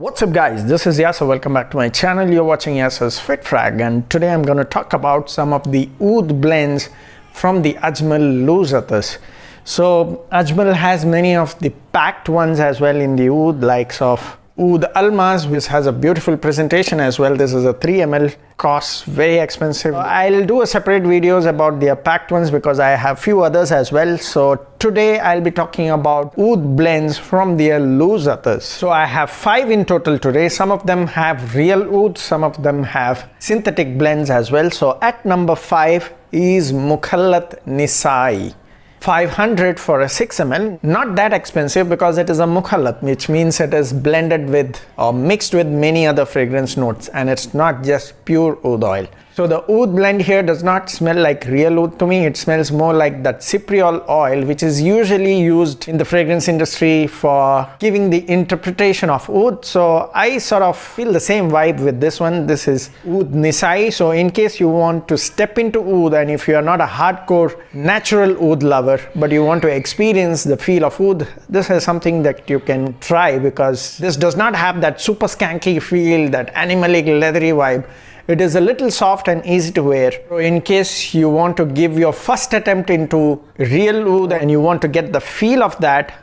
What's up guys, this is Yasser. Welcome back to my channel. You're watching Yasser's Fit Frag, and today I'm going to talk about some of the oud blends from the Ajmal Oud Turass. So Ajmal has many of the packed ones as well in the oud, likes of Oud Almas, which has a beautiful presentation as well. This is a 3 ml, costs very expensive. I'll do a separate videos about the packed ones because I have few others as well. So today I'll be talking about oud blends from the Oud Turass. So I have 5 in total today. Some of them have real oud, some of them have synthetic blends as well. So at number 5 is Mukhallat Nissai. 500 for a 6 ml, not that expensive because it is a Mukhallat, which means it is blended with or mixed with many other fragrance notes, and it's not just pure oud oil. So the oud blend here does not smell like real oud to me. It smells more like that cypriol oil, which is usually used in the fragrance industry for giving the interpretation of oud. So I sort of feel the same vibe with this one. This is Utnisai. So in case you want to step into oud, and if you are not a hardcore natural oud lover, but you want to experience the feel of oud, this is something that you can try, because this does not have that super skanky feel, that animalic leathery vibe. It is a little soft and easy to wear. So in case you want to give your first attempt into real oud and you want to get the feel of that,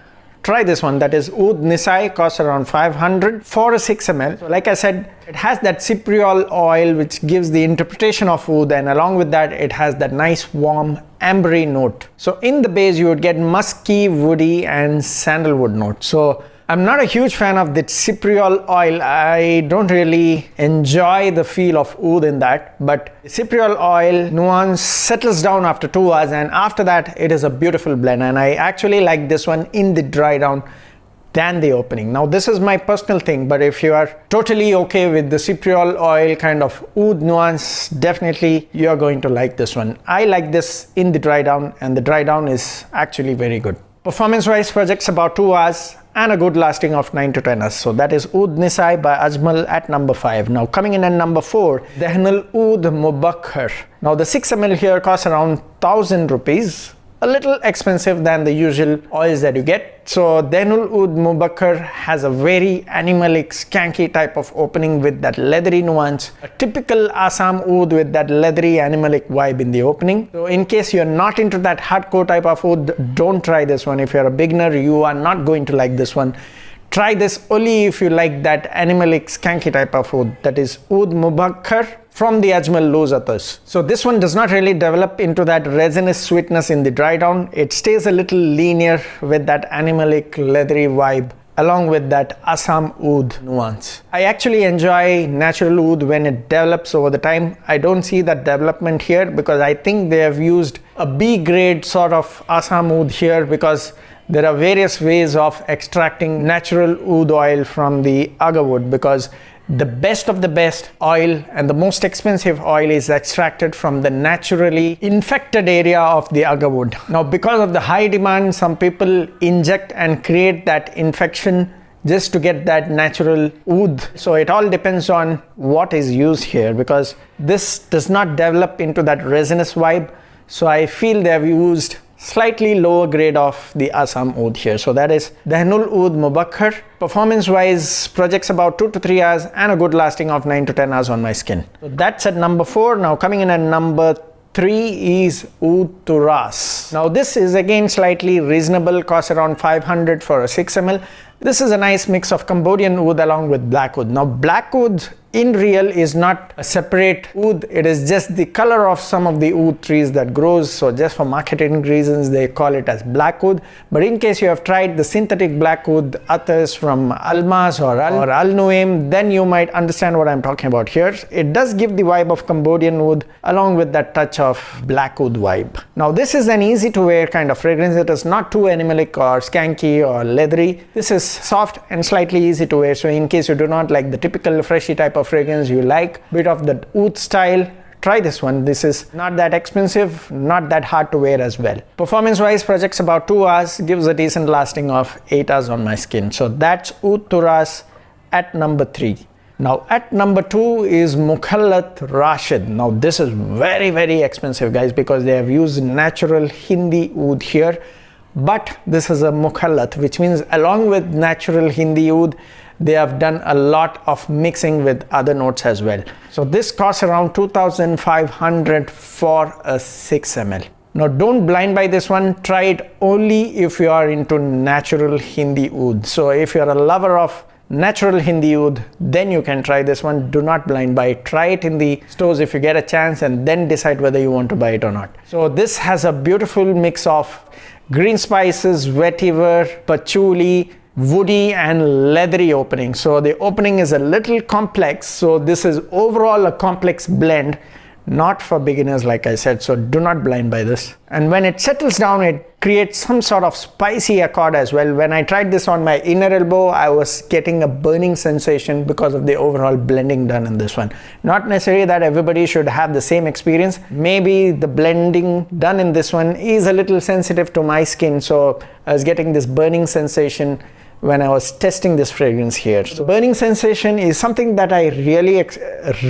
try this one. That is Oud Nissai, costs around 500 for a 6 ml. So like I said, it has that cypriol oil which gives the interpretation of oud, and along with that it has that nice warm ambery note. So in the base you would get musky, woody and sandalwood notes. So I'm not a huge fan of the cypriol oil. I don't really enjoy the feel of oud in that, but the cypriol oil nuance settles down after 2 hours, and after that it is a beautiful blend, and I actually like this one in the dry down than the opening. Now this is my personal thing, but if you are totally okay with the cypriol oil kind of oud nuance, definitely you're going to like this one. I like this in the dry down, and the dry down is actually very good. Performance wise, projects about 2 hours and a good lasting of 9 to 10 hours. So that is Oud Nissai by Ajmal at number 5. Now coming in at number 4, Dehnal Oud Mubakkhar. Now the 6 ml here costs around 1000 rupees. A little expensive than the usual oils that you get. So Dehnal Oud Mubakkhar has a very animalic, skanky type of opening with that leathery nuance. A typical Assam oud with that leathery, animalic vibe in the opening. So in case you're not into that hardcore type of oud, don't try this one. If you're a beginner, you are not going to like this one. Try this only if you like that animalic, skanky type of oud. That is Oud Mubakkhar from the Ajmal Oud Turass. So this one does not really develop into that resinous sweetness in the dry down. It stays a little linear with that animalic, leathery vibe, along with that Assam oud nuance. I actually enjoy natural oud when it develops over the time. I don't see that development here because I think they have used a B grade sort of Assam oud here, because there are various ways of extracting natural oud oil from the agar wood, because the best of the best oil and the most expensive oil is extracted from the naturally infected area of the agar wood. Now because of the high demand, some people inject and create that infection just to get that natural oud. So it all depends on what is used here, because this does not develop into that resinous vibe. So I feel they have used slightly lower grade of the Assam oud here. So that is Dehnal Oud Mubakkhar. Performance wise, projects about 2 to 3 hours and a good lasting of 9 to 10 hours on my skin. So that's at number 4. Now coming in at number 3 is Oud Turass. Now this is again slightly reasonable, costs around 500 for a 6 ml. This is a nice mix of Cambodian oud along with black oud. Now black oud in real is not a separate oud, it is just the color of some of the oud trees that grows. So just for marketing reasons they call it as black oud. But in case you have tried the synthetic black oud attars from Almas or Al Nuaim, then you might understand what I'm talking about here. It does give the vibe of Cambodian oud along with that touch of black oud vibe. Now this is an easy to wear kind of fragrance. It is not too animalic or skanky or leathery. This is soft and slightly easy to wear. So in case you do not like the typical freshy type of fragrance, you like bit of that oud style, try this one. This is not that expensive, not that hard to wear as well. Performance wise, projects about 2 hours, gives a decent lasting of 8 hours on my skin. So that's Oud Turass at number 3. Now at number 2 is Mukhallat Rashid. Now this is very expensive guys, because they have used natural Hindi oud here, but this is a Mukhallat, which means along with natural Hindi oud, they have done a lot of mixing with other notes as well. So this costs around 2,500 for a 6 ml. Now don't blind buy this one, try it only if you are into natural Hindi oud. So if you are a lover of natural Hindi oud, then you can try this one. Do not blind buy it. Try it in the stores if you get a chance and then decide whether you want to buy it or not. So this has a beautiful mix of green spices, vetiver, patchouli, woody and leathery opening. So the opening is a little complex. So this is overall a complex blend, not for beginners like I said, so do not blind buy this. And when it settles down, it creates some sort of spicy accord as well. When I tried this on my inner elbow, I was getting a burning sensation because of the overall blending done in this one. Not necessarily that everybody should have the same experience. Maybe the blending done in this one is a little sensitive to my skin, so I was getting this burning sensation when I was testing this fragrance here. So burning sensation is something that I really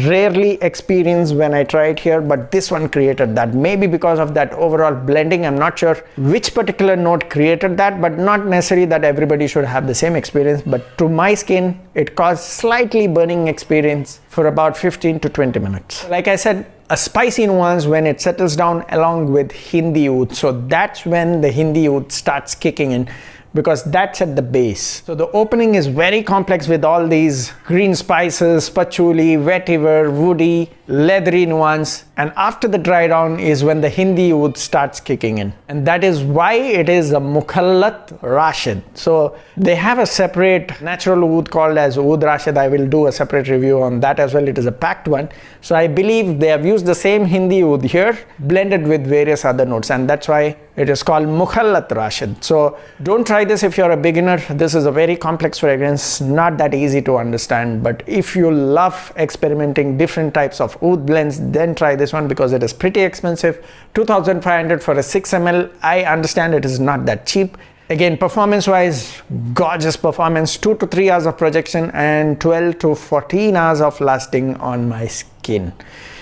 rarely experience when I try it here, but this one created that. Maybe because of that overall blending, I'm not sure which particular note created that, but not necessarily that everybody should have the same experience. But to my skin, it caused slightly burning experience for about 15 to 20 minutes. Like I said, a spicy nuance when it settles down along with Hindi oud. So that's when the Hindi oud starts kicking in, because that's at the base. So the opening is very complex with all these green spices, patchouli, vetiver, woody, leathery nuance, and after the dry down is when the Hindi oud starts kicking in. And that is why it is a Mukhallat Rashid. So they have a separate natural oud called as Oud Rashid. I will do a separate review on that as well. It is a packed one. So I believe they have used the same Hindi oud here, blended with various other notes, and that's why it is called Mukhallat Rashid. So don't try this if you're a beginner. This is a very complex fragrance, not that easy to understand. But if you love experimenting different types of oud blends, then try this one because it is pretty expensive. 2,500 for a 6 ml. I understand it is not that cheap. Again, performance wise, gorgeous performance, 2 to 3 hours of projection and 12 to 14 hours of lasting on my skin.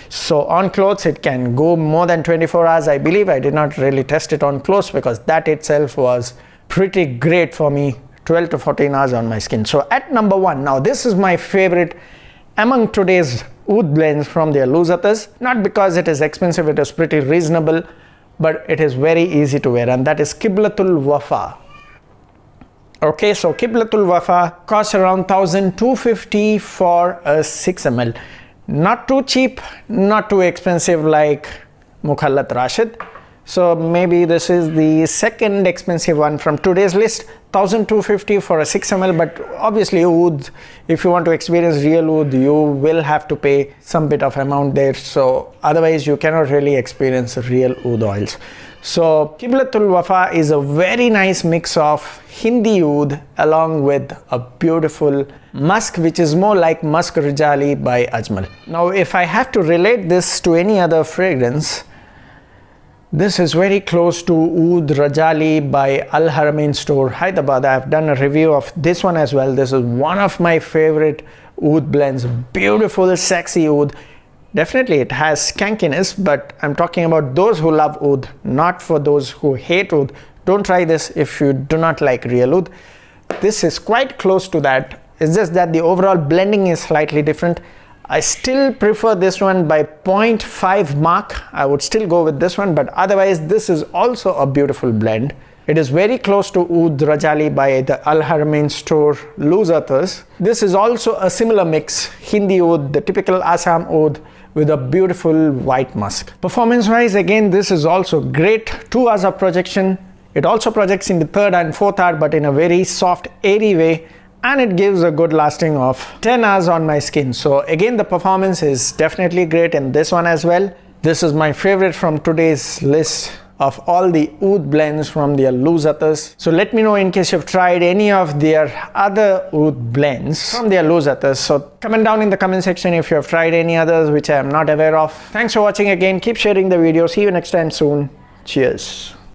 So on clothes, it can go more than 24 hours, I believe. I did not really test it on clothes because that itself was pretty great for me, 12 to 14 hours on my skin. So at number 1, now this is my favorite among today's oud blends from their loose attars. Not because it is expensive, it is pretty reasonable, but it is very easy to wear, and that is Kiblatul Wafa. Okay, so Kiblatul Wafa costs around 1,250 for a 6 ml. Not too cheap, not too expensive like Mukhallat Rashid. So maybe this is the second expensive one from today's list. 1,250 for a 6 ml, but obviously oud, if you want to experience real oud, you will have to pay some bit of amount there. So otherwise you cannot really experience real oud oils. So Kiblatul Wafa is a very nice mix of Hindi oud along with a beautiful musk, which is more like Musk Rajali by Ajmal. Now if I have to relate this to any other fragrance, this is very close to Oud Rajali by Al Haramain store, Hyderabad. I have done a review of this one as well. This is one of my favorite oud blends. Beautiful, sexy oud. Definitely it has skankiness, but I'm talking about those who love oud, not for those who hate oud. Don't try this if you do not like real oud. This is quite close to that. It's just that the overall blending is slightly different. I still prefer this one by 0.5 mark. I would still go with this one, but otherwise this is also a beautiful blend. It is very close to Oud Rajali by the Al Haramain store loose attars. This is also a similar mix, Hindi oud, the typical Assam oud with a beautiful white musk. Performance wise, again, this is also great. 2 hours of projection. It also projects in the 3rd and 4th hour, but in a very soft, airy way. And it gives a good lasting of 10 hours on my skin. So again, the performance is definitely great in this one as well. This is my favorite from today's list of all the oud blends from their loose attars. So let me know in case you've tried any of their other oud blends from their loose attars. So comment down in the comment section if you have tried any others which I am not aware of. Thanks for watching again. Keep sharing the video. See you next time soon. Cheers.